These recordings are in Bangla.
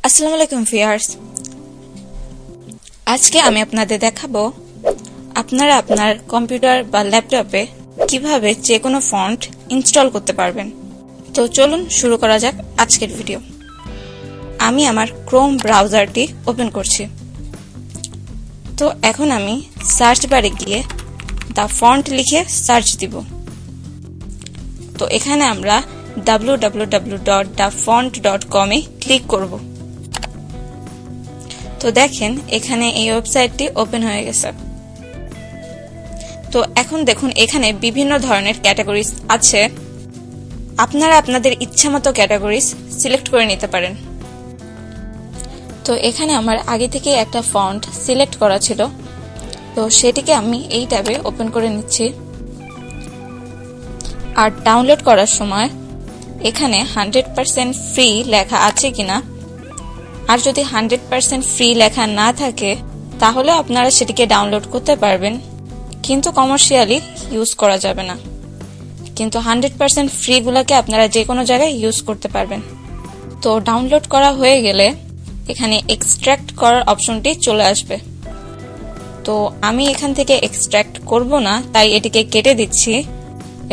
আসসালামু আলাইকুম ভিউয়ার্স, আজকে আমি আপনাদের দেখাবো আপনারা আপনার কম্পিউটার বা ল্যাপটপে কিভাবে যে কোনো ফন্ট ইনস্টল করতে পারবেন। তো চলুন শুরু করা যাক আজকের ভিডিও। আমি আমার ক্রোম ব্রাউজারটি ওপেন করছি। তো এখন আমি সার্চ বারে গিয়ে দ্য ফন্ট লিখে সার্চ দিব। তো এখানে আমরা www.thefont.com এ ক্লিক করব। তো দেখেন এখানে এই ওয়েবসাইটটি ওপেন হয়ে গেছে। তো এখন দেখুন এখানে বিভিন্ন ধরনের ক্যাটাগরিজ আছে, আপনারা আপনাদের ইচ্ছামতো ক্যাটাগরিজ সিলেক্ট করে নিতে পারেন। তো এখানে আমার আগে থেকে একটা ফন্ট সিলেক্ট করা ছিল, তো সেটিকে আমি এই ট্যাবে ওপেন করে নিচ্ছি। আর ডাউনলোড করার সময় এখানে 100% ফ্রি লেখা আছে কিনা, আর যদি 100% ফ্রি লেখা না থাকে তাহলে আপনারা সেটিকে ডাউনলোড করতে পারবেন, কিন্তু কমার্শিয়ালি ইউজ করা যাবে না। কিন্তু 100% ফ্রি গুলাকে আপনারা যে কোনো জায়গায় ইউজ করতে পারবেন। তো ডাউনলোড করা হয়ে গেলে এখানে এক্সট্রাক্ট করার অপশনটি চলে আসবে। তো আমি এখান থেকে এক্সট্রাক্ট করব না, তাই এটিকে কেটে দিচ্ছি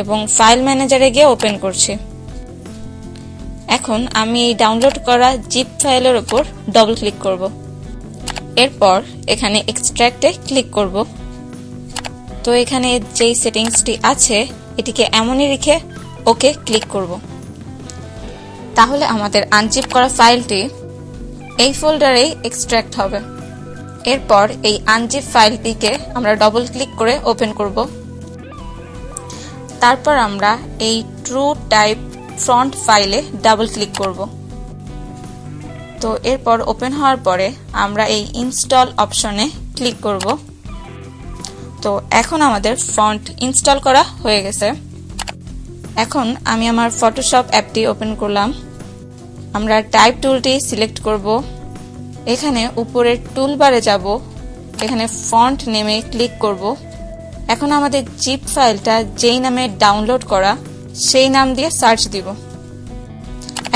এবং ফাইল ম্যানেজারে গিয়ে ওপেন করছি। এখন আমি এই ডাউনলোড করা জিপ ফাইলের উপর ডবল ক্লিক করব। এরপর এখানে এক্সট্রাক্টে ক্লিক করব। তো এখানে যেই সেটিংসটি আছে এটিকে এমনই রেখে ওকে ক্লিক করব। তাহলে আমাদের আনজিপ করা ফাইলটি এই ফোল্ডারে এক্সট্রাক্ট হবে। এরপর এই আনজিপ ফাইলটিকে আমরা ডবল ক্লিক করে ওপেন করব। তারপর আমরা এই ট্রু টাইপ ফন্ট ফাইলে ডাবল ক্লিক করব। তো এরপর ওপেন হওয়ার পরে আমরা এই ইনস্টল অপশনে ক্লিক করব। তো এখন আমাদের ফন্ট ইনস্টল করা হয়ে গেছে। এখন আমি আমার ফটোশপ অ্যাপটি ওপেন করলাম। আমরা টাইপ টুলটি সিলেক্ট করব। এখানে উপরের টুল বারে যাব, এখানে ফন্ট নেমে ক্লিক করব। এখন আমাদের জিপ ফাইলটা যেই নামে ডাউনলোড করা সেই নাম দিয়ে সার্চ দিব।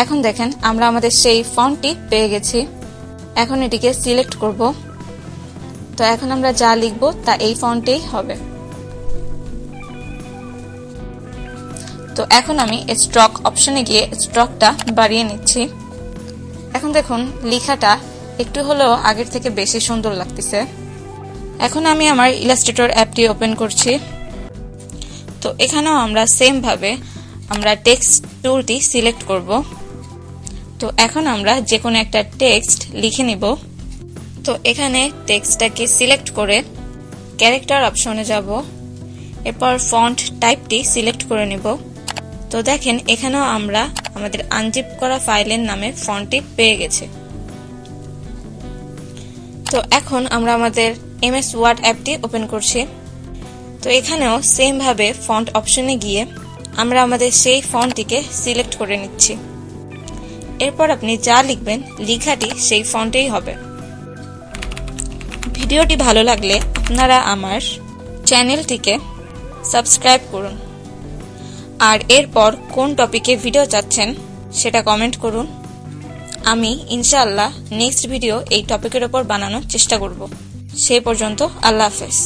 এখন দেখেন আমরা আমাদের সেই ফন্টটি পেয়ে গেছি। এখন এটিকে সিলেক্ট করব। তো এখন আমরা যা লিখব তা এই ফন্টেই হবে। তো এখন আমি স্ট্রোক অপশনে গিয়ে স্ট্রোকটা বাড়িয়ে নিচ্ছি। এখন দেখুন লেখাটা একটু হলেও আগের থেকে বেশি সুন্দর লাগতেছে। এখন আমি আমার ইলাস্ট্রেটর অ্যাপটি ওপেন করছি। তো এখানেও আমরা সেম ভাবে আমরা টেক্সট টুলটি সিলেক্ট করব। তো এখন আমরা যে কোনো একটা টেক্সট লিখে নিব। তো এখানে টেক্সটটাকে সিলেক্ট করে ক্যারেক্টার অপশনে যাব। এরপর ফন্ট টাইপটি সিলেক্ট করে নিব। তো দেখেন এখানেও আমরা আমাদের আনজিপ করা ফাইলের নামে ফন্টটি পেয়ে গেছে। তো এখন আমরা আমাদের এমএস ওয়ার্ড অ্যাপটি ওপেন করছি। তো এখানেও সেম ভাবে ফন্ট অপশনে গিয়ে আমরা আমাদের সেই ফন্টটিকে সিলেক্ট করে নিচ্ছি। এরপর আপনি যা লিখবেন লেখাটি সেই ফন্টেই হবে। ভিডিওটি ভালো লাগলে আপনারা আমার চ্যানেলটিকে সাবস্ক্রাইব করুন। আর এরপর কোন টপিকে ভিডিও চাচ্ছেন সেটা কমেন্ট করুন। আমি ইনশাআল্লাহ নেক্সট ভিডিও এই টপিকের উপর বানানোর চেষ্টা করব। সেই পর্যন্ত আল্লাহ হাফেজ।